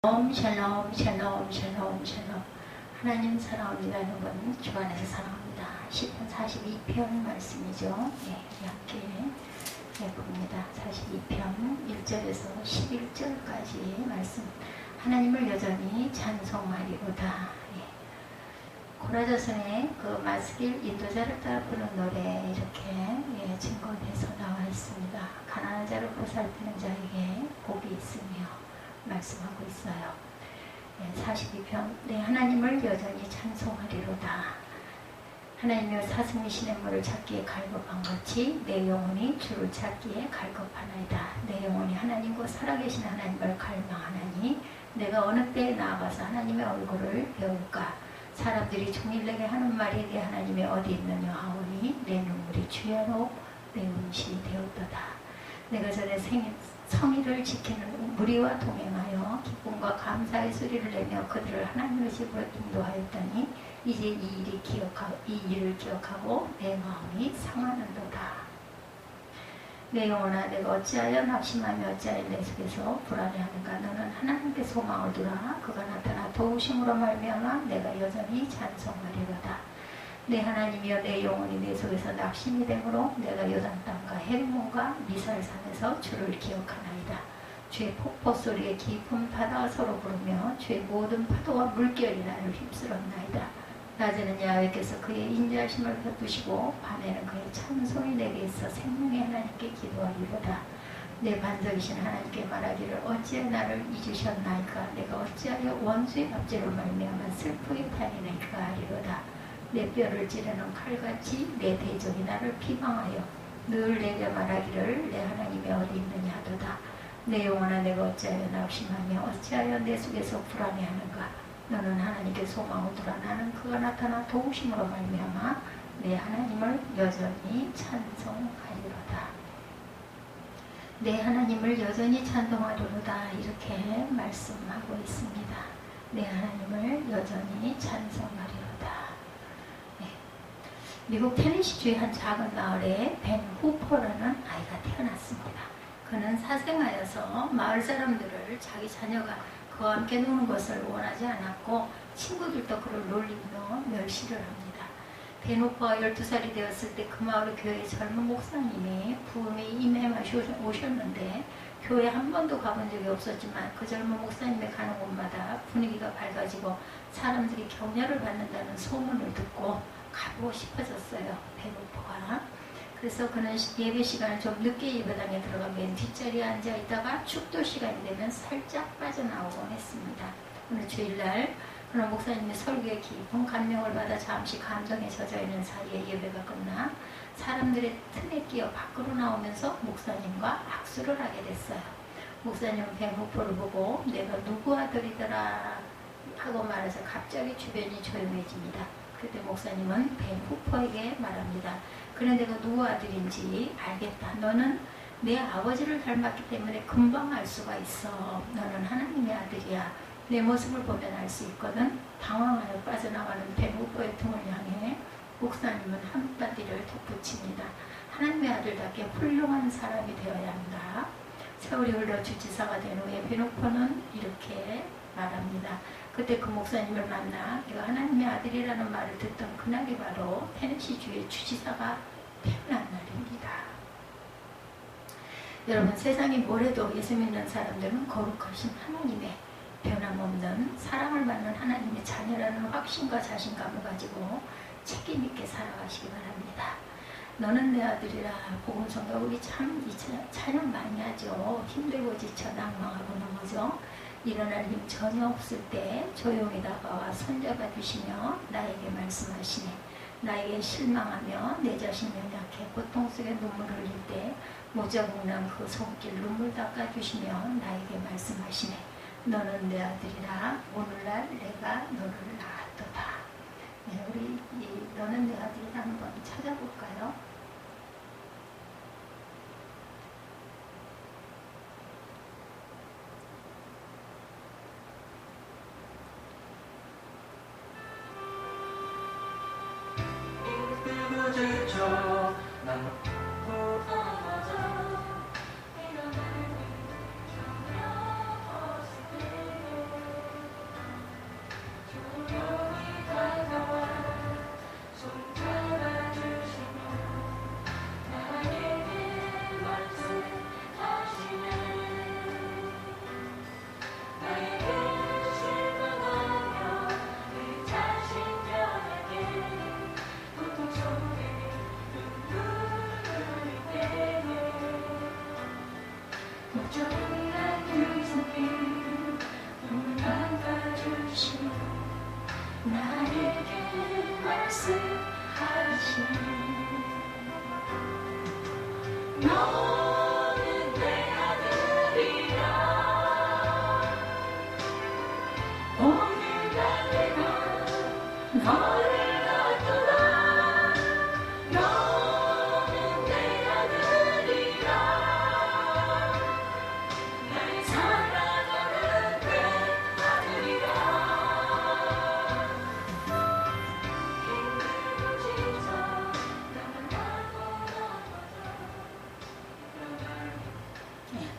샬롬 샬롬 샬롬 샬롬. 하나님 사랑합니다. 여러분 주 안에서 사랑합니다. 시편 42편 말씀이죠. 함께 봅니다. 42편 1절에서 11절까지 말씀. 하나님을 여전히 찬송하리로다. 고라자손의 그 마스길 인도자를 따라 부르는 노래 이렇게 증거돼서 나와 있습니다. 가난한 자를 보살피는 자에게 복이 있으며 말씀하고 있어요. 42편. 내 하나님을 여전히 찬송하리로다. 하나님의 사슴이 시냇물을 찾기에 갈급한 같이 내 영혼이 주를 찾기에 갈급하나이다. 내 영혼이 하나님과 살아계신 하나님을 갈망하나니 내가 어느 때에 나아가서 하나님의 얼굴을 배울까. 사람들이 종일 내게 하는 말이 내 하나님이 어디 있느냐 하오니 내 눈물이 주야로 내 음식이 되었도다. 내가 전에 성의를 지키는 무리와 동행하여 기쁨과 감사의 소리를 내며 그들을 하나님의 집으로 인도하였더니 이제 이 일을 기억하고 내 마음이 상하는도다. 내 영혼아, 내가 어찌하여 낙심하며 어찌하여 내 속에서 불안해하는가. 너는 하나님께 소망을 두라. 그가 나타나 도우심으로 말미암아 내가 여전히 찬송하리로다. 내 하나님이여, 내 영혼이 내 속에서 낙심이 되므로 내가 요단 땅과 헬몬과 미살산에서 주를 기억하나이다. 주의 폭포 소리에 깊은 바다가 서로 부르며 주의 모든 파도와 물결이 나를 휩쓸었나이다. 낮에는 야훼께서 그의 인자하심을 베푸시고 밤에는 그의 찬송이 내게 있어 생명의 하나님께 기도하리로다. 내 반석이신 하나님께 말하기를 어찌하여 나를 잊으셨나이까. 내가 어찌하여 원수의 압제로 말미암아 슬프게 다니나이까 하리로다. 내 뼈를 찌르는 칼같이 내 대적이 나를 비방하여 늘 내게 말하기를 내 하나님이 어디 있느냐 하도다. 내 영혼아, 내가 어찌하여 낙심하며 어찌하여 내 속에서 불안해하는가. 너는 하나님께 소망을 두라. 나는 그가 나타나 도우심으로 말미암아 내 하나님을 여전히 찬송하리로다. 내 하나님을 여전히 찬송하리로다. 이렇게 말씀하고 있습니다. 내 하나님을 여전히 찬송하리로다. 미국 테네시주의 한 작은 마을에 벤 후퍼라는 아이가 태어났습니다. 그는 사생아여서 마을 사람들을 자기 자녀가 그와 함께 노는 것을 원하지 않았고 친구들도 그를 놀리며 멸시를 합니다. 벤 후퍼가 12살이 되었을 때 그 마을의 교회 젊은 목사님이 부흥에 임해 오셨는데 교회 한 번도 가본 적이 없었지만 그 젊은 목사님이 가는 곳마다 분위기가 밝아지고 사람들이 격려를 받는다는 소문을 듣고 가보고 싶어졌어요. 벤 후퍼가. 그래서 그는 예배 시간을 좀 늦게 예배당에 들어가 맨 뒷자리에 앉아 있다가 축도 시간이 되면 살짝 빠져나오곤 했습니다. 오늘 주일날 그런 목사님의 설교에 깊은 감명을 받아 잠시 감동에 젖어 있는 사이에 예배가 끝나 사람들의 틈에 끼어 밖으로 나오면서 목사님과 악수를 하게 됐어요. 목사님은 벤 후퍼를 보고 내가 누구 아들이더라 하고 말해서 갑자기 주변이 조용해집니다. 그때 목사님은 벤 후퍼에게 말합니다. 그래, 내가 누구 아들인지 알겠다. 너는 내 아버지를 닮았기 때문에 금방 알 수가 있어. 너는 하나님의 아들이야. 내 모습을 보면 알 수 있거든. 당황하여 빠져나가는 벤 후퍼의 등을 향해 목사님은 한마디를 덧붙입니다. 하나님의 아들답게 훌륭한 사람이 되어야 한다. 세월이 흘러 주지사가 된 후에 벤 후퍼는 이렇게 말합니다. 그때 그 목사님을 만나 내가 하나님의 아들이라는 말을 듣던 그날이 바로 테네시주의 주지사가 태어난 날입니다. 여러분, 세상이 뭐래도 예수 믿는 사람들은 거룩하신 하나님의 변함없는 사랑을 받는 하나님의 자녀라는 확신과 자신감을 가지고 책임 있게 살아가시기 바랍니다. 너는 내 아들이라. 복음성가 우리 참 찬양 많이 하죠. 힘들고 지쳐 낭망하고 넘어져 일어날 힘 전혀 없을 때 조용히 다가와 손잡아 주시며 나에게 말씀하시네. 나에게 실망하며 내 자신 연약해 고통 속에 눈물을 흘릴 때 무자국 난 그 손길 눈물 닦아주시며 나에게 말씀하시네. 너는 내 아들이라. 오늘날 내가 너를 낳았도다. 우리 너는 내 아들이라 한번 찾아볼까요? 주시며 나에게 말씀하시네. 너는 내 아들이라. 오늘 날 내가 너를 갖도다. 너는 내 아들이라. 날 사랑하는 내 아들이라.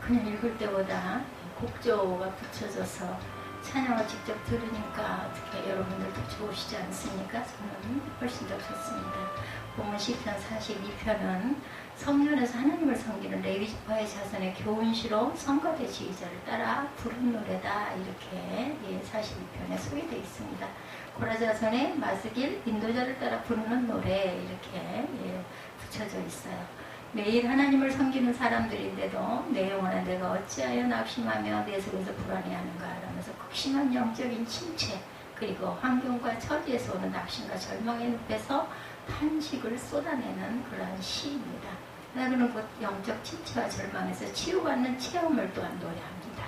그냥 읽을 때보다 곡조가 붙여져서 찬양을 직접 들으니까 어떻게 여러분들도 좋으시지 않습니까? 저는 훨씬 더 좋습니다. 본문 시편 42편은 성전에서 하나님을 섬기는 레위지파의 자손의 교훈시로 성가대 지휘자를 따라 부른 노래다, 이렇게 42편에 소개되어 있습니다. 고라 자손의 마스길 인도자를 따라 부르는 노래, 이렇게 붙여져 있어요. 매일 하나님을 섬기는 사람들인데도 내 영혼아 내가 어찌하여 낙심하며 내 속에서 불안해하는가 라면서 극심한 영적인 침체, 그리고 환경과 처지에서 오는 낙심과 절망의 늪에서 탄식을 쏟아내는 그러한 시입니다. 그는 곧 영적 침체와 절망에서 치유받는 체험을 또한 노래합니다.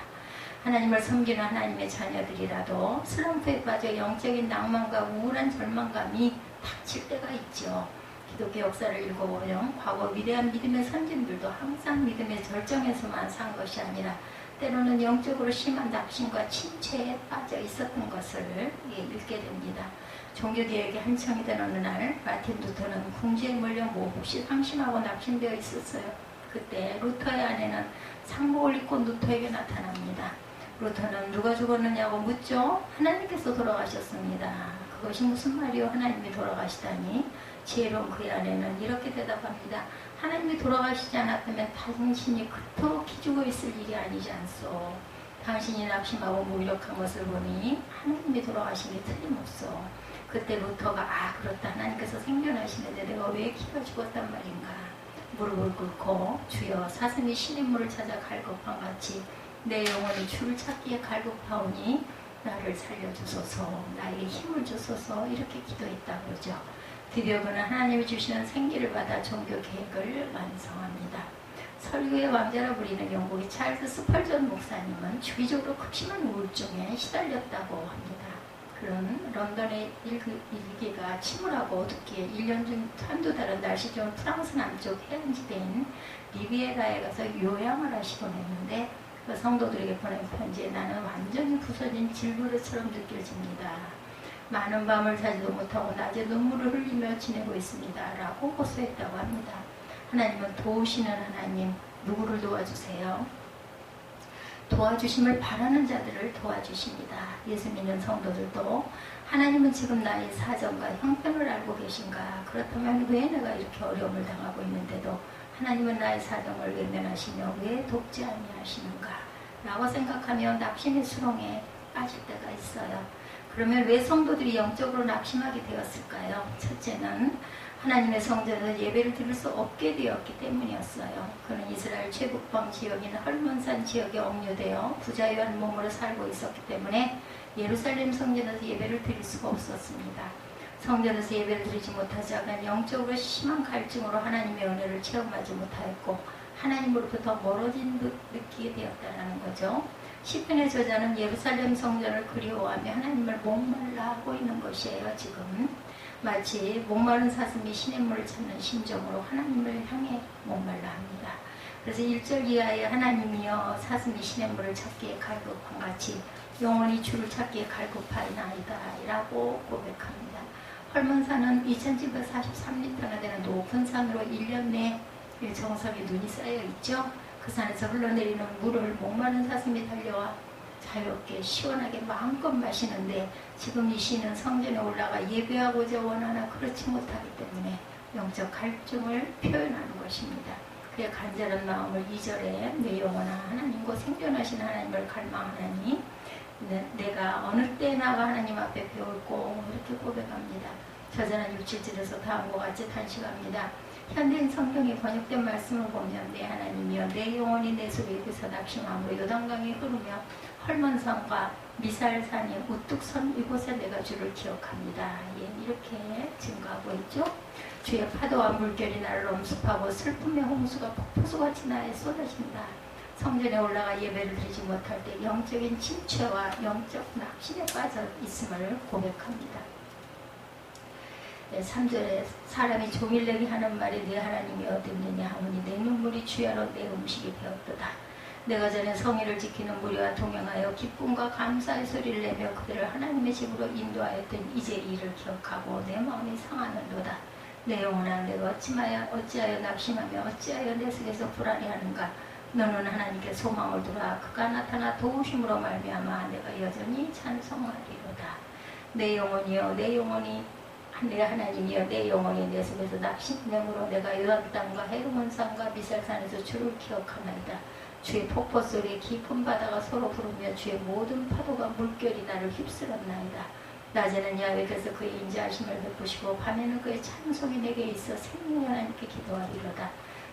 하나님을 섬기는 하나님의 자녀들이라도 슬럼프에 빠져 영적인 낭만과 우울한 절망감이 닥칠 때가 있죠. 기독교 역사를 읽어보면 과거 위대한 믿음의 선진들도 항상 믿음의 절정에서만 산 것이 아니라 때로는 영적으로 심한 낙심과 침체에 빠져 있었던 것을 읽게 됩니다. 종교개혁이 한창이 된 어느 날 마틴 루터는 궁지에 몰려 몹시 상심하고 낙심되어 있었어요. 그때 루터의 아내는 상복을 입고 루터에게 나타납니다. 루터는 누가 죽었느냐고 묻죠. 하나님께서 돌아가셨습니다. 그것이 무슨 말이요? 하나님이 돌아가시다니. 지혜로운 그의 아내는 이렇게 대답합니다. 하나님이 돌아가시지 않았다면 당신이 그토록 기죽어 있을 일이 아니지 않소. 당신이 낙심하고 무기력한 것을 보니 하나님이 돌아가신 게 틀림없소. 그때 루터가 그렇다. 하나님께서 생존하시는데 내가 왜 기가 죽었단 말인가. 무릎을 꿇고 주여 사슴이 시냇물을 찾아 갈급한 같이 내 영혼이 주를 찾기에 갈급하오니 나를 살려주소서, 나에게 힘을 주소서, 이렇게 기도했다고 그러죠. 드디어 그는 하나님이 주시는 생기를 받아 종교 계획을 완성합니다. 설교의 왕자라 불리는 영국의 찰스 스펄전 목사님은 주기적으로 극심한 우울증에 시달렸다고 합니다. 그런 런던의 일기가 침울하고 어둡기에 1년 중 한두 달은 날씨 좋은 프랑스 남쪽 해안지대인 리비에라에 가서 요양을 하시곤 했는데 그 성도들에게 보낸 편지에 나는 완전히 부서진 질그릇처럼 느껴집니다. 많은 밤을 자지도 못하고 낮에 눈물을 흘리며 지내고 있습니다. 라고 호소했다고 합니다. 하나님은 도우시는 하나님, 누구를 도와주세요? 도와주심을 바라는 자들을 도와주십니다. 예수 믿는 성도들도 하나님은 지금 나의 사정과 형편을 알고 계신가? 그렇다면 왜 내가 이렇게 어려움을 당하고 있는데도 하나님은 나의 사정을 외면하시며 왜 돕지 아니하시는가? 라고 생각하며 낙심의 수렁에 빠질 때가 있어요. 그러면 왜 성도들이 영적으로 낙심하게 되었을까요? 첫째는 하나님의 성전에서 예배를 드릴 수 없게 되었기 때문이었어요. 그는 이스라엘 최북방 지역인 헐몬산 지역에 억류되어 부자유한 몸으로 살고 있었기 때문에 예루살렘 성전에서 예배를 드릴 수가 없었습니다. 성전에서 예배를 드리지 못하자면 영적으로 심한 갈증으로 하나님의 은혜를 체험하지 못하였고 하나님으로부터 멀어진 듯 느끼게 되었다는 거죠. 시편의 저자는 예루살렘 성전을 그리워하며 하나님을 목말라 하고 있는 것이에요. 지금 마치 목마른 사슴이 시냇물을 찾는 심정으로 하나님을 향해 목말라 합니다. 그래서 1절 이하에 하나님이여 사슴이 시냇물을 찾기에 갈급한 같이 영원히 주를 찾기에 갈급하이나이다 라고 고백합니다. 헐몬산은 2743m가 되는 높은 산으로 1년 내 정석에 눈이 쌓여 있죠. 그 산에서 흘러내리는 물을 목마른 사슴이 달려와 자유롭게 시원하게 마음껏 마시는데 지금 이 시는 성전에 올라가 예배하고자 원하나 그렇지 못하기 때문에 영적 갈증을 표현하는 것입니다. 그의 간절한 마음을 2절에 내 영혼아 하나님과 생존하신 하나님을 갈망하나니 내가 어느 때 나가 하나님 앞에 배울고 이렇게 고백합니다. 저자는 6, 7절에서 다음과 같이 단식합니다. 현대인 성경에 번역된 말씀을 보면 내 하나님이여 내 영혼이 내 속에 있어 낙심함으로 요단강이 흐르며 헐몬산과 미살산이 우뚝 선 이곳에 내가 주를 기억합니다. 예, 이렇게 증거하고 있죠. 주의 파도와 물결이 나를 엄습하고 슬픔의 홍수가 폭포수같이 나에 쏟아진다. 성전에 올라가 예배를 드리지 못할 때 영적인 침체와 영적 낙심에 빠져 있음을 고백합니다. 네, 3절에 사람이 종일내기 하는 말이 내 하나님이 어디 있느냐 하오니 내 눈물이 주야로 내 음식이 되었도다. 내가 전에 성의를 지키는 무리와 동행하여 기쁨과 감사의 소리를 내며 그들을 하나님의 집으로 인도하였던 이제 이를 기억하고 내 마음이 상하는도다. 내 영혼아 내가 어찌하여 낙심하며 어찌하여 내 속에서 불안해하는가. 너는 하나님께 소망을 두라. 그가 나타나 도우심으로 말미암아 내가 여전히 찬송하리로다. 내 영혼이여 내 영혼이 내 하나님이여 내 영혼이 내 속에서 낙심됨으로 내가 요단 땅과 헤르몬 산과 미살산에서 주를 기억하나이다. 주의 폭포 소리에 깊은 바다가 서로 부르며 주의 모든 파도가 물결이 나를 휩쓸었나이다. 낮에는 야훼께서 그의 인자하심을 베푸시고 밤에는 그의 찬송이 내게 있어 생명의 하나님께 기도하리로다.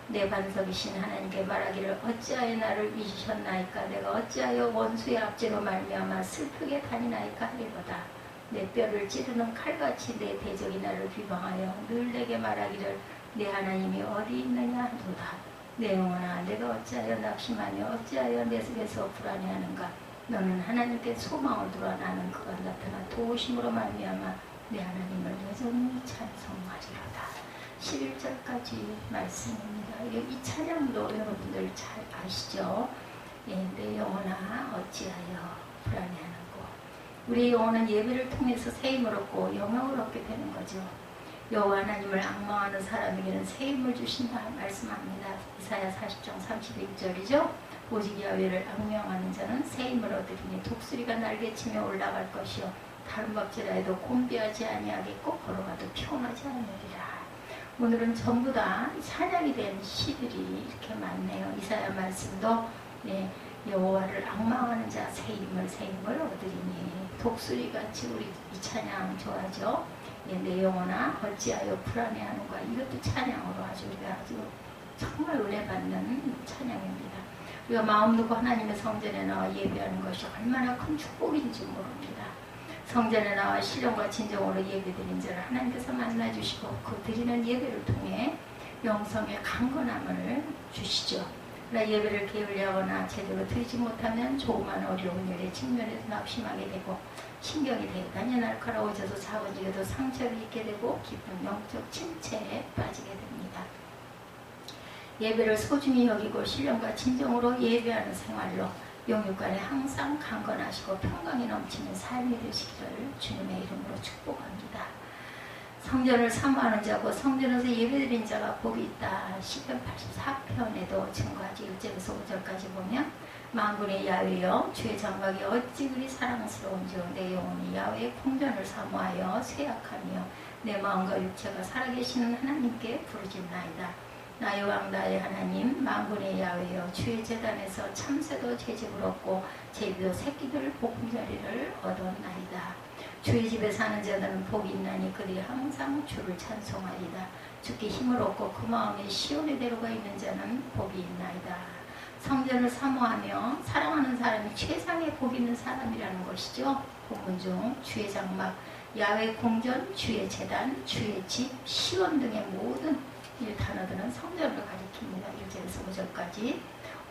내 반석이신 하나님께 말하기를 어찌하여 나를 잊으셨나이까. 내가 어찌하여 원수의 압제로 말미암아 슬프게 다니나이까 하리로다. 내 뼈를 찌르는 칼같이 내 대적이 나를 비방하여 늘 내게 말하기를 내 하나님이 어디 있느냐 하도다. 내 영혼아 내가 어찌하여 낙심하며 어찌하여 내 속에서 불안해하는가. 너는 하나님께 소망을 두라. 나는 그가 나타나 도우심으로 말미암아 내 하나님을 여전히 찬송하리로다. 11절까지 말씀입니다. 이 찬양도 여러분들 잘 아시죠? 예, 내 영혼아 어찌하여 불안해하는고. 우리 영혼은 예배를 통해서 세임을 얻고 영광을 얻게 되는 거죠. 여호와 하나님을 앙망하는 사람에게는 세임을 주신다 말씀합니다. 이사야 40장 31절이죠. 오직 야훼를 앙명하는 자는 세임을 얻으리니 독수리가 날개치며 올라갈 것이요 다른 박질하여도 곤비하지 아니하겠고 걸어가도 피곤하지 않으리라. 오늘은 전부 다 찬양이 된 시들이 이렇게 많네요. 이사야 말씀도 네, 여호와를 앙망하는 자 세임을 얻으리니 독수리같이 우리 이 찬양 좋아하죠. 예, 내 영혼아 어찌하여 불안해하는가. 이것도 찬양으로 우리가 아주 정말 은혜 받는 찬양입니다. 우리가 마음 놓고 하나님의 성전에 나와 예배하는 것이 얼마나 큰 축복인지 모릅니다. 성전에 나와 신령과 진정으로 예배드린 자를 하나님께서 만나주시고 그 드리는 예배를 통해 영성의 강건함을 주시죠. 그러나 예배를 게을리하거나 제대로 드리지 못하면 조그만 어려운 일에 직면해서 낙심하게 되고 신경이 대단히 날카로워져서 작은지게도 상처를 입게 되고 깊은 영적 침체에 빠지게 됩니다. 예배를 소중히 여기고 신령과 진정으로 예배하는 생활로 영육간에 항상 강건하시고 평강이 넘치는 삶이 되시기를 주님의 이름으로 축복합니다. 성전을 사모하는 자고 성전에서 예배드린 자가 복이 있다. 시편 84편에도 증거하지. 1절에서 5절까지 보면 만군의 야훼여 주의 장막이 어찌 그리 사랑스러운지요. 내 영혼이 야훼의 궁전을 사모하여 쇠약하며 내 마음과 육체가 살아계시는 하나님께 부르짖나이다. 나의 왕 나의 하나님 만군의 야훼여 주의 제단에서 참새도 채집을 얻고 제비도 새끼들 보금자리를 얻었나이다. 주의 집에 사는 자들은 복이 있나니 그들이 항상 주를 찬송하리다. 주께 힘을 얻고 그 마음에 시온의 대로가 있는 자는 복이 있나이다. 성전을 사모하며 사랑하는 사람이 최상의 복 있는 사람이라는 것이죠. 본문 중 주의 장막, 야훼 궁전, 주의 제단, 주의 집, 시온 등의 모든 이 단어들은 성전을 가리킵니다. 1절에서 5절까지.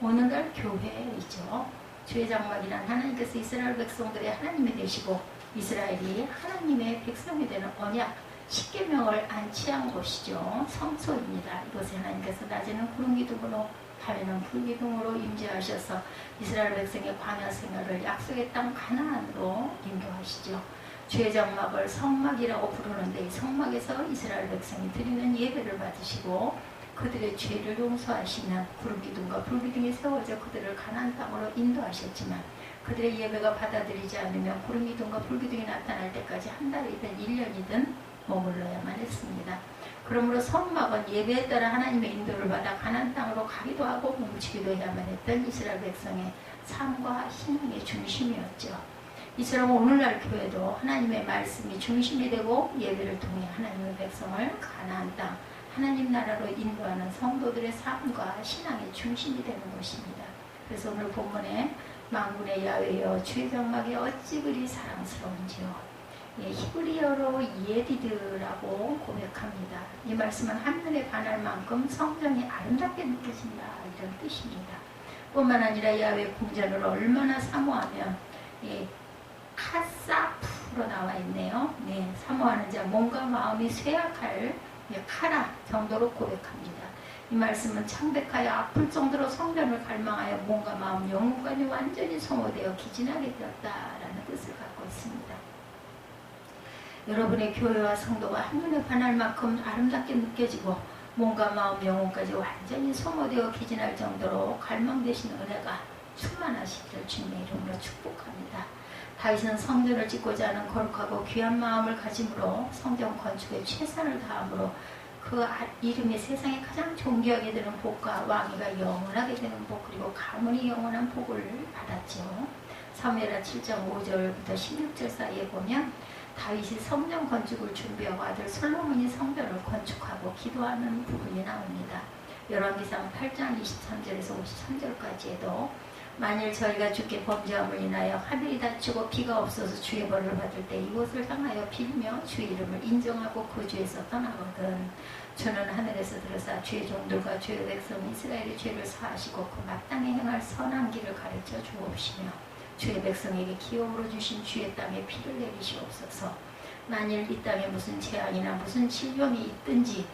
오늘날 교회이죠. 주의 장막이란 하나님께서 이스라엘 백성들의 하나님이 되시고 이스라엘이 하나님의 백성이 되는 언약, 십계명을 안치한 곳이죠. 성소입니다. 이곳에 하나님께서 낮에는 구름기둥으로 밤에는 불기둥으로 임재하셔서 이스라엘 백성의 광야 생활을 약속의 땅 가나안으로 인도하시죠. 주의 장막을 성막이라고 부르는데 이 성막에서 이스라엘 백성이 드리는 예배를 받으시고 그들의 죄를 용서하시는 구름기둥과 불기둥이 세워져 그들을 가나안 땅으로 인도하셨지만 그들의 예배가 받아들이지 않으면 구름기둥과 불기둥이 나타날 때까지 한 달이든 1년이든 머물러야만 했습니다. 그러므로 성막은 예배에 따라 하나님의 인도를 받아 가나안 땅으로 가기도 하고 뭉치기도 해야만 했던 이스라엘 백성의 삶과 신앙의 중심이었죠. 이처럼 오늘날 교회도 하나님의 말씀이 중심이 되고 예배를 통해 하나님의 백성을 가나안 땅, 하나님 나라로 인도하는 성도들의 삶과 신앙의 중심이 되는 것입니다. 그래서 오늘 본문에 만군의 야훼여 주의 장막이 어찌 그리 사랑스러운지요. 예, 히브리어로 예디드라고 고백합니다. 이 말씀은 한눈에 반할 만큼 성전이 아름답게 느껴진다 이런 뜻입니다. 뿐만 아니라 야훼 궁전을 얼마나 사모하면 카사프로 나와 있네요. 네, 사모하는 자 몸과 마음이 쇠약할 카라 정도로 고백합니다. 이 말씀은 창백하여 아플 정도로 성전을 갈망하여 몸과 마음 영혼까지 완전히 소모되어 기진하게 되었다라는 뜻을 갖고 있습니다. 여러분의 교회와 성도가 한눈에 반할 만큼 아름답게 느껴지고 몸과 마음 영혼까지 완전히 소모되어 기진할 정도로 갈망되신 은혜가 충만하시기를 주님의 이름으로 축복합니다. 다윗은 성전을 짓고자 하는 거룩하고 귀한 마음을 가짐으로 성전 건축에 최선을 다함으로 그 이름이 세상에 가장 존귀하게 되는 복과 왕위가 영원하게 되는 복 그리고 가문이 영원한 복을 받았죠. 사무엘하 7장 5절부터 16절 사이에 보면 다윗이 성전 건축을 준비하고 아들 솔로몬이 성전을 건축하고 기도하는 부분이 나옵니다. 열왕기상 8장 23절에서 53절까지에도 만일 저희가 주께 범죄함을 인하여 하늘이 닫히고 비가 없어서 주의 벌을 받을 때 이곳을 향하여 빌며 주의 이름을 인정하고 그 주에서 떠나거든 주는 하늘에서 들으사 주의 종들과 주의 백성 이스라엘의 죄를 사하시고 그 마땅히 행할 선한 길을 가르쳐 주옵시며 주의 백성에게 기업으로 주신 주의 땅에 피를 내리시옵소서. 만일 이 땅에 무슨 재앙이나 무슨 질병이 있든지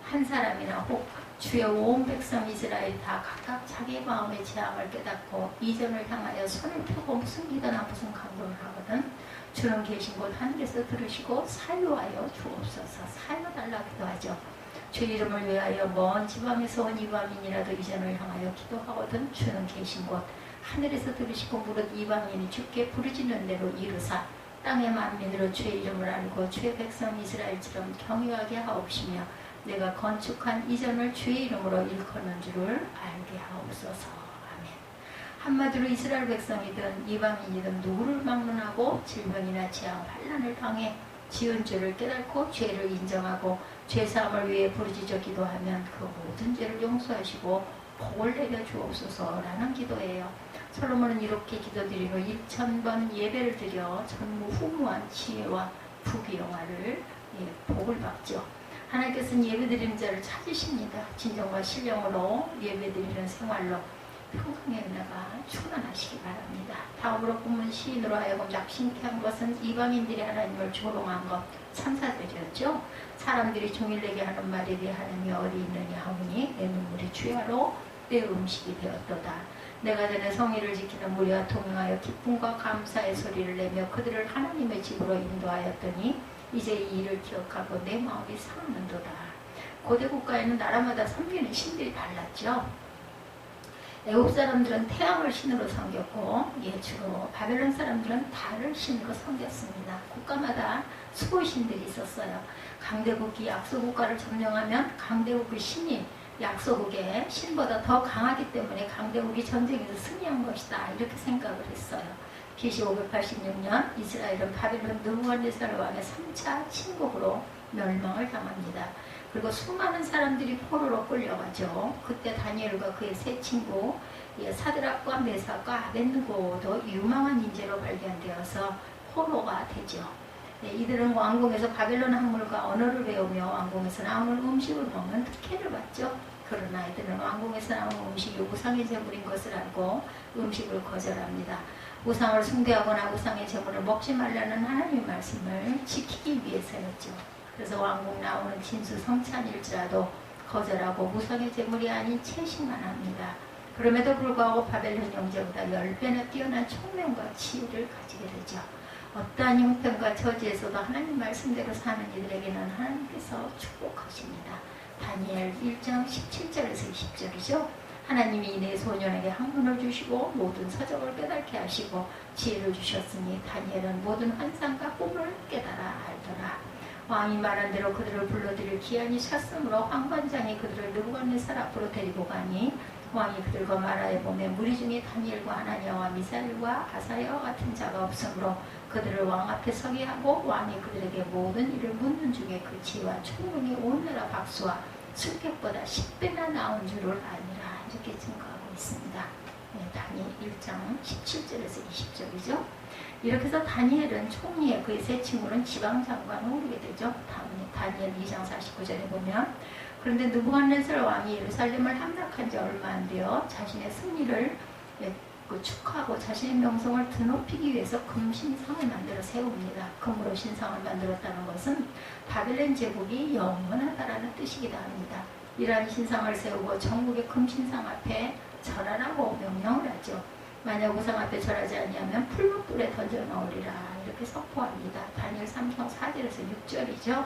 한 사람이나 혹 주의 온 백성 이스라엘 다 각각 자기 마음의 재앙을 깨닫고 이전을 향하여 손을 펴고 무슨 기도나 무슨 강도를 하거든 주는 계신 곳 하늘에서 들으시고 사유하여 주옵소서. 사유달라 기도하죠. 주 이름을 위하여 먼 지방에서 온 이방인이라도 이전을 향하여 기도하거든 주는 계신 곳 하늘에서 들으시고 무릇 이방인이 주께 부르짖는 대로 이루사 땅의 만민으로 주의 이름을 알고 주의 백성 이스라엘처럼 경유하게 하옵시며 내가 건축한 이전을 주의 이름으로 일컫는 줄을 알게 하옵소서. 아멘. 한마디로 이스라엘 백성이든 이방인이든 누구를 막론하고 질병이나 재앙 환난을 당해 지은 죄를 깨닫고 죄를 인정하고 죄사함을 위해 부르짖어 기도하면 그 모든 죄를 용서하시고 복을 내려 주옵소서라는 기도예요. 솔로몬은 이렇게 기도드리고 1000번 예배를 드려 전무후무한 지혜와 부귀영화를 복을 받죠. 하나님께서는 예배드리는 자를 찾으십니다. 진정과 신령으로 예배드리는 생활로 평강의 은혜가 충만하시기 바랍니다. 다음으로 본문 시인으로 하여금 낙심케 한 것은 이방인들이 하나님을 조롱한 것 천사들이었죠. 사람들이 종일 내게 하는 말에 대해 하나님이 어디 있느냐 하오니 내 눈물이 주야로 내 음식이 되었도다. 내가 전에 성의를 지키는 무리와 동행하여 기쁨과 감사의 소리를 내며 그들을 하나님의 집으로 인도하였더니 이제 이 일을 기억하고 내 마음이 상하는도다. 고대 국가에는 나라마다 섬기는 신들이 달랐죠. 애국 사람들은 태양을 신으로 섬겼고 주로 바벨론 사람들은 달을 신으로 섬겼습니다. 국가마다 수호신들이 있었어요. 강대국이 약소국가를 점령하면 강대국의 신이 약소국의 신보다 더 강하기 때문에 강대국이 전쟁에서 승리한 것이다 이렇게 생각을 했어요. BC 586년 이스라엘은 바벨론 느부갓네살 왕의 3차 침공으로 멸망을 당합니다. 그리고 수많은 사람들이 포로로 끌려가죠. 그때 다니엘과 그의 세 친구 사드락과 메삭과 아벳느고도 유망한 인재로 발견되어서 포로가 되죠. 이들은 왕궁에서 바벨론 학문과 언어를 배우며 왕궁에서 나오는 음식을 먹는 특혜를 받죠. 그러나 이들은 왕궁에서 나오는 음식이 우상의 제물인 것을 알고 음식을 거절합니다. 우상을 숭배하거나 우상의 제물을 먹지 말라는 하나님의 말씀을 지키기 위해서였죠. 그래서 왕궁 나오는 진수 성찬일지라도 거절하고 우상의 제물이 아닌 채식만 합니다. 그럼에도 불구하고 바벨론 영제보다 10배나 뛰어난 총명과 지혜를 가지게 되죠. 어떠한 형편과 처지에서도 하나님 말씀대로 사는 이들에게는 하나님께서 축복하십니다. 다니엘 1장 17절에서 20절이죠. 하나님이 내 소년에게 학문을 주시고 모든 서적을 깨닫게 하시고 지혜를 주셨으니 다니엘은 모든 환상과 꿈을 깨달아 알더라. 왕이 말한 대로 그들을 불러들일 기한이 찼으므로 황관장이 그들을 느부갓네살 앞으로 데리고 가니 왕이 그들과 말하여 보매 무리 중에 다니엘과 하나니아와 미사엘과 아사야와 같은 자가 없으므로 그들을 왕 앞에 서게 하고 왕이 그들에게 모든 일을 묻는 중에 그 지혜와 총명이 온 나라 박수와 술객보다 10배나 나온 줄을 아니라 이렇게 증거하고 있습니다. 다니엘 1장 17절에서 20절이죠. 이렇게 해서 다니엘은 총리의 그의 세 친구는 지방장관을 오르게 되죠. 다니엘 2장 49절에 보면. 그런데 느부갓네살 왕이 예루살렘을 함락한 지 얼마 안 되어 자신의 승리를 축하하고 자신의 명성을 드높이기 위해서 금신상을 만들어 세웁니다. 금으로 신상을 만들었다는 것은 바벨론 제국이 영원하다라는 뜻이기도 합니다. 이러한 신상을 세우고 전국의 금신상 앞에 절하라고 명령을 하죠. 만약 우상 앞에 절하지 아니하면 풀무불에 던져 넣으리라 이렇게 선포합니다. 다니엘 3장 4절에서 6절이죠.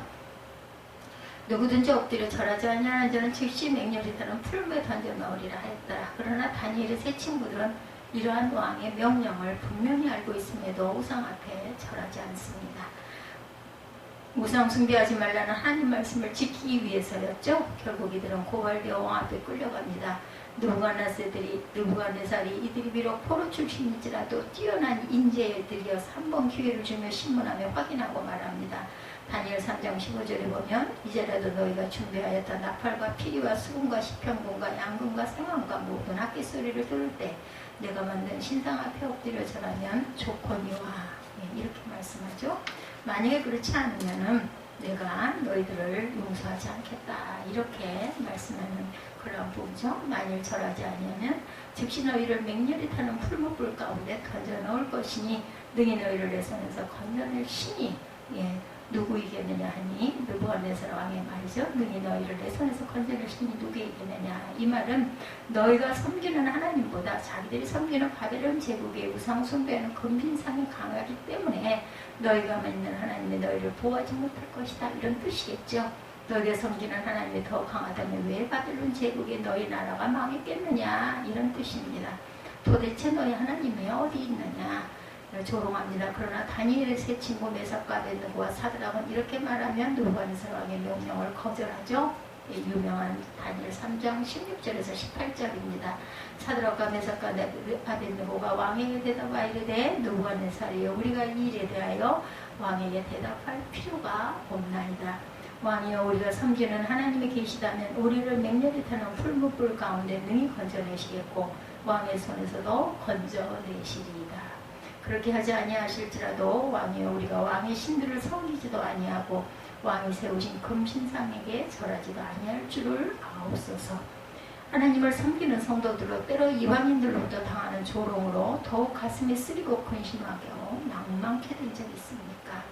누구든지 엎드려 절하지 아니하는 자는 즉시 맹렬히 타는 풀무에 던져 넣으리라 하였더라. 그러나 다니엘의 세 친구들은 이러한 왕의 명령을 분명히 알고 있음에도 우상 앞에 절하지 않습니다. 우상 숭배하지 말라는 하나님 말씀을 지키기 위해서였죠. 결국 이들은 고발되어 왕 앞에 끌려갑니다. 느부갓네살이 이들이 비록 포로 출신일지라도 뛰어난 인재들이어 3번 기회를 주며 신문하며 확인하고 말합니다. 다니엘 3장 15절에 보면 이제라도 너희가 준비하였던 나팔과 피리와 수금과 시편금과 양금과 생황과 모든 악기 소리를 들을 때 내가 만든 신상 앞에 엎드려 절하면 좋거니와 이렇게 말씀하죠. 만약에 그렇지 않으면 내가 너희들을 용서하지 않겠다 이렇게 말씀하는 그런 부분이죠. 만일 절하지 않으면 즉시 너희를 맹렬히 타는 풀무불 가운데 던져 넣을 것이니 능히 너희를 내 손에서 건져낼 신이 누구이겠느냐 하니 느부갓네살 왕의 말이죠. 능히 너희를 내 손에서 건져낼 신이 누구이겠느냐. 이 말은 너희가 섬기는 하나님보다 자기들이 섬기는 바벨론 제국의 우상 숭배하는 금신상이 강하기 때문에 너희가 믿는 하나님이 너희를 보호하지 못할 것이다 이런 뜻이겠죠. 너희가 섬기는 하나님이 더 강하다면 왜 바벨론 제국의 너희 나라가 망했겠느냐 이런 뜻입니다. 도대체 너희 하나님이 어디 있느냐 조롱합니다. 그러나 다니엘의 세 친구 메삭과 아벳느고와 사드락은 이렇게 말하면 느부갓네살 왕의 명령을 거절하죠. 유명한 다니엘 3장 16절에서 18절입니다. 사드락과 메삭과 아벳느고가 왕에게 대답하여 이르되 느부갓네살이여 우리가 이 일에 대하여 왕에게 대답할 필요가 없나이다. 왕이여 우리가 섬기는 하나님이 계시다면 우리를 맹렬히 타는 풀무불 가운데 능히 건져내시겠고 왕의 손에서도 건져내시리이다. 그렇게 하지 아니하실지라도 왕이여 우리가 왕의 신들을 섬기지도 아니하고 왕이 세우신 금신상에게 절하지도 아니할 줄을 아옵소서. 하나님을 섬기는 성도들로 때로 이방인들로부터 당하는 조롱으로 더욱 가슴이 쓰리고 근심하고 낭망케 된 적이 있습니까?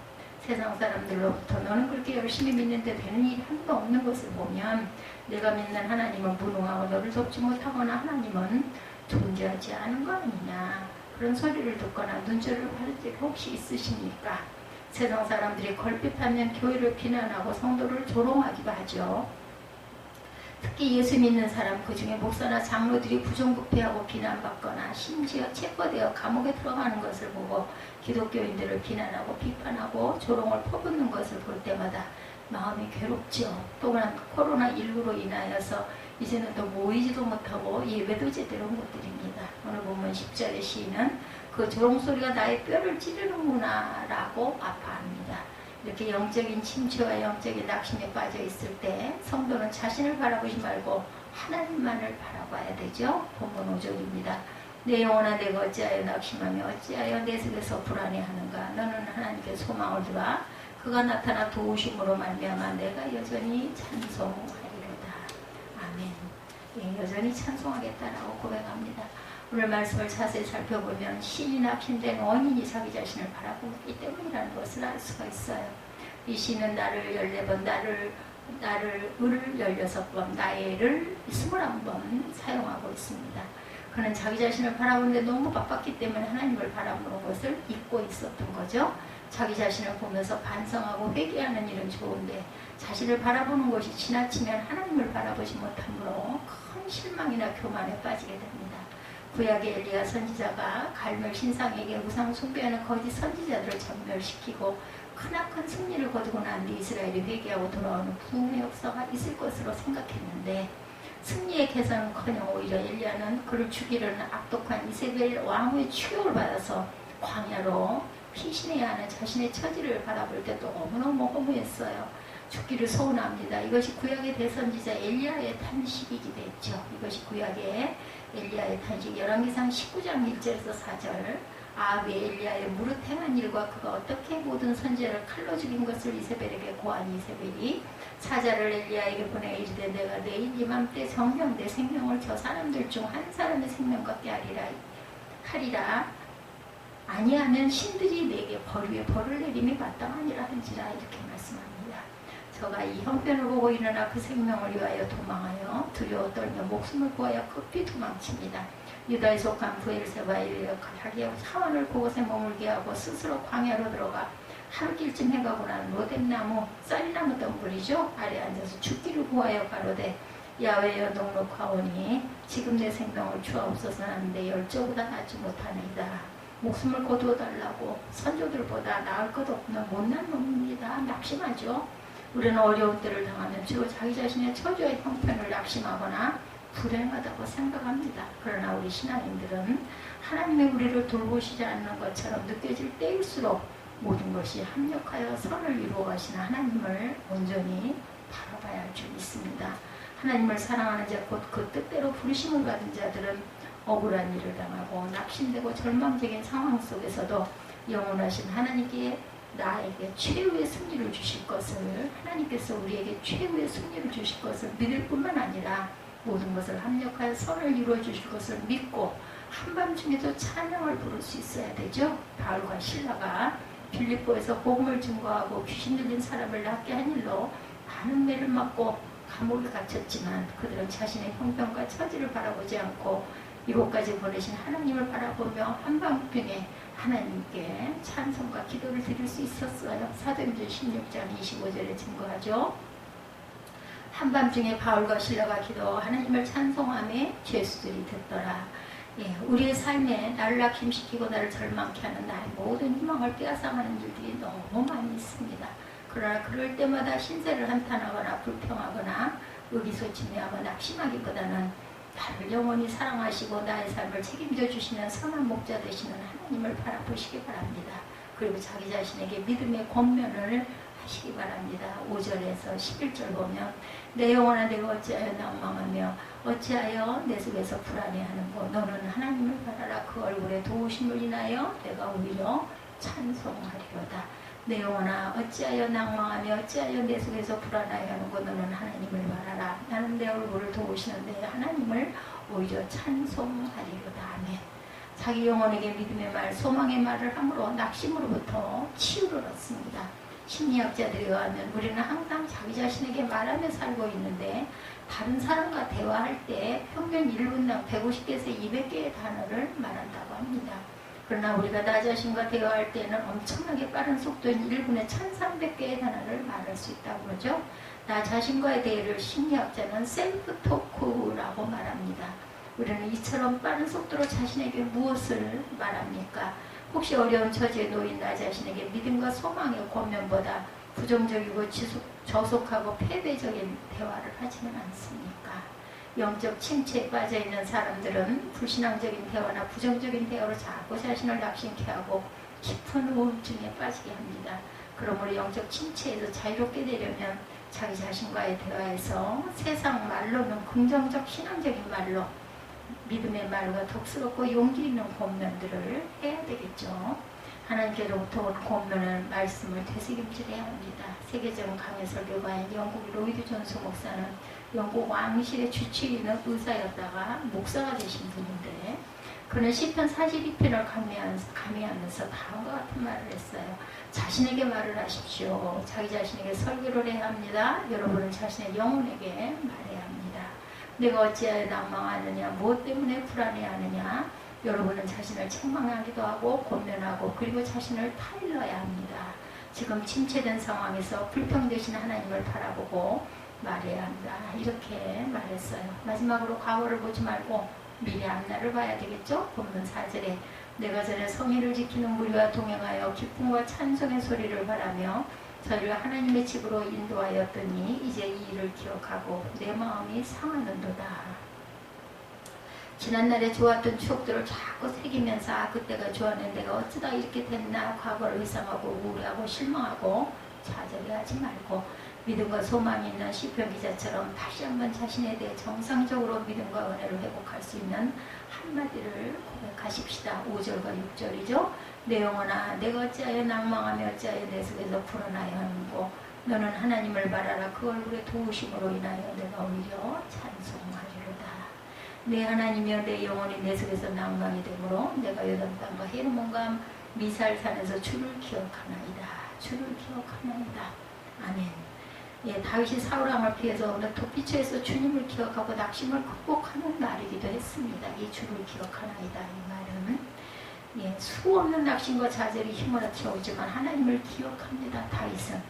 세상 사람들로부터 너는 그렇게 열심히 믿는데 되는 일이 한도 없는 것을 보면 내가 믿는 하나님은 무능하고 너를 돕지 못하거나 하나님은 존재하지 않은 거 아니냐 그런 소리를 듣거나 눈초리를 받을 적이 혹시 있으십니까? 세상 사람들이 걸핏하면 교회를 비난하고 성도를 조롱하기도 하죠. 특히 예수 믿는 사람 그 중에 목사나 장로들이 부정부패하고 비난받거나 심지어 체포되어 감옥에 들어가는 것을 보고 기독교인들을 비난하고 비판하고 조롱을 퍼붓는 것을 볼 때마다 마음이 괴롭죠. 또한 코로나19로 인하여서 이제는 또 모이지도 못하고 예배도 제대로 못 드립니다. 오늘 보면 10절의 시인은 그 조롱소리가 나의 뼈를 찌르는구나 라고 아파합니다. 이렇게 영적인 침체와 영적인 낙심에 빠져 있을 때 성도는 자신을 바라보지 말고 하나님만을 바라봐야 되죠. 본문 5절입니다. 내 영혼아 내가 어찌하여 낙심하며 어찌하여 내 속에서 불안해하는가. 너는 하나님께 소망을 두라. 그가 나타나 도우심으로 말미암아 내가 여전히 찬송하리로다. 아멘. 예, 여전히 찬송하겠다라고 고백합니다. 오늘 말씀을 자세히 살펴보면 신이 낙심된 원인이 자기 자신을 바라보고 있기 때문이라는 것을 알 수가 있어요. 이 신은 나를 14번, 나를 16번, 나의를 21번 사용하고 있습니다. 그는 자기 자신을 바라보는데 너무 바빴기 때문에 하나님을 바라보는 것을 잊고 있었던 거죠. 자기 자신을 보면서 반성하고 회개하는 일은 좋은데 자신을 바라보는 것이 지나치면 하나님을 바라보지 못함으로 큰 실망이나 교만에 빠지게 됩니다. 구약의 엘리야 선지자가 갈멜 신상에게 우상 숭배하는 거짓 선지자들을 전멸시키고 크나큰 승리를 거두고 난 뒤 이스라엘이 회개하고 돌아오는 부흥의 역사가 있을 것으로 생각했는데 승리의 계산은커녕 오히려 엘리야는 그를 죽이려는 악독한 이세벨 왕의 추격을 받아서 광야로 피신해야 하는 자신의 처지를 바라볼 때 너무너무 허무했어요. 죽기를 소원합니다. 이것이 구약의 대선지자 엘리야의 탄식이기도 했죠. 이것이 구약의 엘리야의 탄식. 열왕기상 19장 1절에서 4절. 아합이 엘리야의 무릇 행한 일과 그가 어떻게 모든 선지자를 칼로 죽인 것을 이세벨에게 고한 이세벨이 사자를 엘리야에게 보내 이르되 내가 내일 이맘때 정녕 내 생명을 저 사람들 중 한 사람의 생명같게 하리라 아니하면 신들이 내게 벌 위에 벌을 내림이 마땅하니라 한지라. 이렇게 말씀합니다. 저가 이 형편을 보고 일어나 그 생명을 위하여 도망하여 두려워 떨며 목숨을 구하여 급히 도망칩니다. 유다에 속한 브엘세바에 이르러 가기하고 사원을 그곳에 머물게 하고 스스로 광야로 들어가 하루길쯤 해가고 난 로뎀나무 쌀나무 덩굴이죠. 아래 앉아서 죽기를 구하여 가로되 야외여 녹록하오니 지금 내 생명을 주옵소서. 나는 내 열조보다 낫지 못하나이다. 목숨을 거두어 달라고 선조들보다 나을 것 없는 못난 놈입니다. 낙심하죠. 우리는 어려운 때를 당하면 주로 자기 자신의 처조의 형편을 낙심하거나 불행하다고 생각합니다. 그러나 우리 신앙인들은 하나님이 우리를 돌보시지 않는 것처럼 느껴질 때일수록 모든 것이 합력하여 선을 이루어 가시는 하나님을 온전히 바라봐야 할 줄 믿습니다. 하나님을 사랑하는 자 곧 그 뜻대로 부르심을 받은 자들은 억울한 일을 당하고 낙심되고 절망적인 상황 속에서도 영원하신 하나님께 나에게 최후의 승리를 주실 것을, 하나님께서 우리에게 최후의 승리를 주실 것을 믿을 뿐만 아니라 모든 것을 합력하여 선을 이루어 주실 것을 믿고 한밤중에도 찬양을 부를 수 있어야 되죠. 바울과 실라가 빌립보에서 복음을 증거하고 귀신 들린 사람을 낫게 한 일로 많은 매를 맞고 감옥에 갇혔지만 그들은 자신의 형편과 처지를 바라보지 않고 이곳까지 보내신 하나님을 바라보며 한밤중에 하나님께 찬송과 기도를 드릴 수 있었어요. 사도행전 16장 25절에 증거하죠. 한밤중에 바울과 실라가 기도 하나님을 찬송하며 죄수들이 듣더라. 우리의 삶에 나를 낙심시키고 나를 절망케 하는 나의 모든 희망을 빼앗아가는 일들이 너무 많이 있습니다. 그러나 그럴 때마다 신세를 한탄하거나 불평하거나 의기소침해하고 낙심하기보다는 나를 영원히 사랑하시고 나의 삶을 책임져 주시는 선한 목자 되시는 하나님을 바라보시기 바랍니다. 그리고 자기 자신에게 믿음의 권면을 하시기 바랍니다. 5절에서 11절 보면 내 영혼아 내가 어찌하여 낭망하며 어찌하여 내 속에서 불안해하는고 너는 하나님을 바라라. 그 얼굴에 도우심을 인하여 내가 오히려 찬송하리로다. 내 영혼아 어찌하여 낭망하며 어찌하여 내 속에서 불안해하는고 너는 하나님을 바라라. 나는 내 얼굴을 도우시는 내 하나님을 오히려 찬송하리로다. 아멘. 자기 영혼에게 믿음의 말, 소망의 말을 함으로 낙심으로부터 치유를 얻습니다. 심리학자들에 의하면 우리는 항상 자기 자신에게 말하며 살고 있는데 다른 사람과 대화할 때 평균 1분당 150개에서 200개의 단어를 말한다고 합니다. 그러나 우리가 나 자신과 대화할 때는 엄청나게 빠른 속도인 1분에 1300개의 단어를 말할 수 있다고 그러죠. 나 자신과의 대화를 심리학자는 셀프 토크라고 말합니다. 우리는 이처럼 빠른 속도로 자신에게 무엇을 말합니까? 혹시 어려운 처지에 놓인 나 자신에게 믿음과 소망의 권면보다 부정적이고 저속하고 패배적인 대화를 하지는 않습니까? 영적 침체에 빠져있는 사람들은 불신앙적인 대화나 부정적인 대화로 자꾸 자신을 낙심케 하고 깊은 우울증에 빠지게 합니다. 그러므로 영적 침체에서 자유롭게 되려면 자기 자신과의 대화에서 세상 말로는 긍정적 신앙적인 말로 믿음의 말과 덕스럽고 용기 있는 권면들을 해야 되겠죠. 하나님께로부터 온 권면은 말씀을 되새김질해야 합니다. 세계적인 강해설교가인 영국 로이드 존스 목사는 영국 왕실의 주치의 있는 의사였다가 목사가 되신 분인데 그는 시편 42편을 강의하면서 다음과 같은 말을 했어요. 자신에게 말을 하십시오. 자기 자신에게 설교를 해야 합니다. 여러분은 자신의 영혼에게 말해야 합니다. 내가 어찌하여 낭망하느냐, 무엇 때문에 불안해하느냐. 여러분은 자신을 책망하기도 하고 권면하고 그리고 자신을 타일러야 합니다. 지금 침체된 상황에서 불평되신 하나님을 바라보고 말해야 합니다. 이렇게 말했어요. 마지막으로 과거를 보지 말고 미래 앞날을 봐야 되겠죠. 본문 4절에 내가 전에 성의를 지키는 무리와 동행하여 기쁨과 찬송의 소리를 바라며 저희를 하나님의 집으로 인도하였더니 이제 이 일을 기억하고 내 마음이 상하는도다. 지난날에 좋았던 추억들을 자꾸 새기면서 그때가 좋았는데 내가 어쩌다 이렇게 됐나 과거를 회상하고 우울하고 실망하고 좌절해하지 말고 믿음과 소망이 있는 시편 기자처럼 다시 한번 자신에 대해 정상적으로 믿음과 은혜를 회복할 수 있는 한마디를 고백하십시다. 5절과 6절이죠. 내 영혼아 내가 어찌하여 낭망하며 어찌하여 내 속에서 불어나야 하는고 너는 하나님을 바라라. 그 얼굴의 도우심으로 인하여 내가 오히려 찬송하리로다. 내 하나님이여 내 영혼이 내 속에서 낭망이 되므로 내가 요단 땅과 헤르몬과 미살산에서 주를 기억하나이다. 주를 기억하나이다. 아멘. 예, 다윗이 사울왕을 피해서 어느 도피처에서 주님을 기억하고 낙심을 극복하는 날이기도 했습니다. 이 주를 기억하나이다. 이 말은 예, 수없는 낙심과 좌절이 휘몰아치오지만 하나님을 기억합니다. 다윗은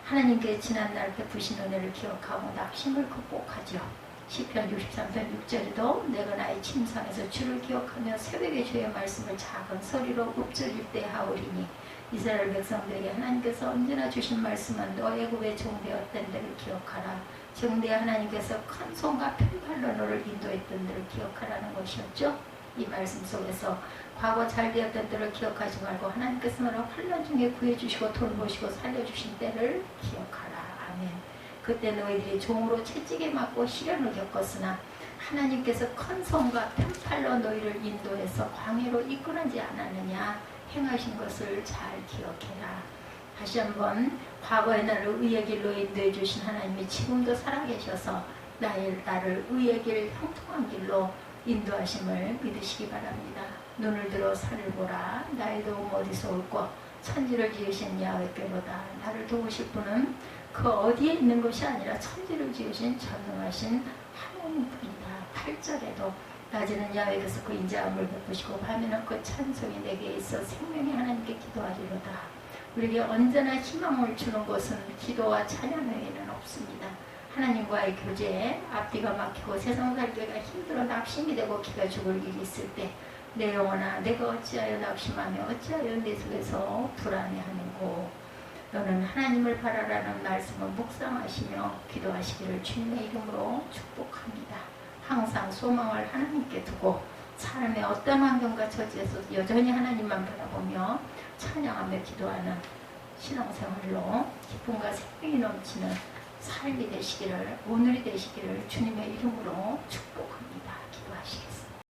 하나님께 지난날 베푸신 은혜를 기억하고 낙심을 극복하죠. 시편 63편 6절에도 내가 나의 침상에서 주를 기억하며 새벽의 주의 말씀을 작은 소리로 읊조릴 때 하오리니 이스라엘 백성들에게 하나님께서 언제나 주신 말씀은 너 애굽의 종되었던 데를 기억하라. 정대 하나님께서 큰 손과 편팔로 너를 인도했던 데를 기억하라는 것이었죠. 이 말씀 속에서 과거 잘 되었던 때를 기억하지 말고 하나님께서 너를 환난 중에 구해주시고 돌보시고 살려주신 때를 기억하라. 아멘. 그때 너희들이 종으로 채찍에 맞고 시련을 겪었으나 하나님께서 큰 손과 편팔로 너희를 인도해서 광야로 이끌어지 않았느냐. 행하신 것을 잘 기억해라. 다시 한번 과거의 나를 의의 길로 인도해 주신 하나님이 지금도 살아계셔서 나를 의의 길 형통한 길로 인도하심을 믿으시기 바랍니다. 눈을 들어 산을 보라. 나의 도움 어디서 올꼬. 천지를 지으신 야훼께로다. 나를 도우실 분은 그 어디에 있는 것이 아니라 천지를 지으신 전능하신 하나님뿐이다. 8절에도 낮에는 야훼께서 그 인자함을 베푸시고 밤에는 그 찬송이 내게 있어 생명의 하나님께 기도하리로다. 우리에게 언제나 희망을 주는 것은 기도와 찬양 외에는 없습니다. 하나님과의 교제에 앞뒤가 막히고 세상 살기가 힘들어 낙심이 되고 기가 죽을 일이 있을 때 내 영혼아 내가 어찌하여 낙심하며 어찌하여 내 속에서 불안해하는고. 너는 하나님을 바라라는 말씀을 묵상하시며 기도하시기를 주님의 이름으로 축복합니다. 항상 소망을 하나님께 두고 삶의 어떤 환경과 처지에서 여전히 하나님만 바라보며 찬양하며 기도하는 신앙생활로 기쁨과 생명이 넘치는 삶이 되시기를, 오늘이 되시기를 주님의 이름으로 축복합니다.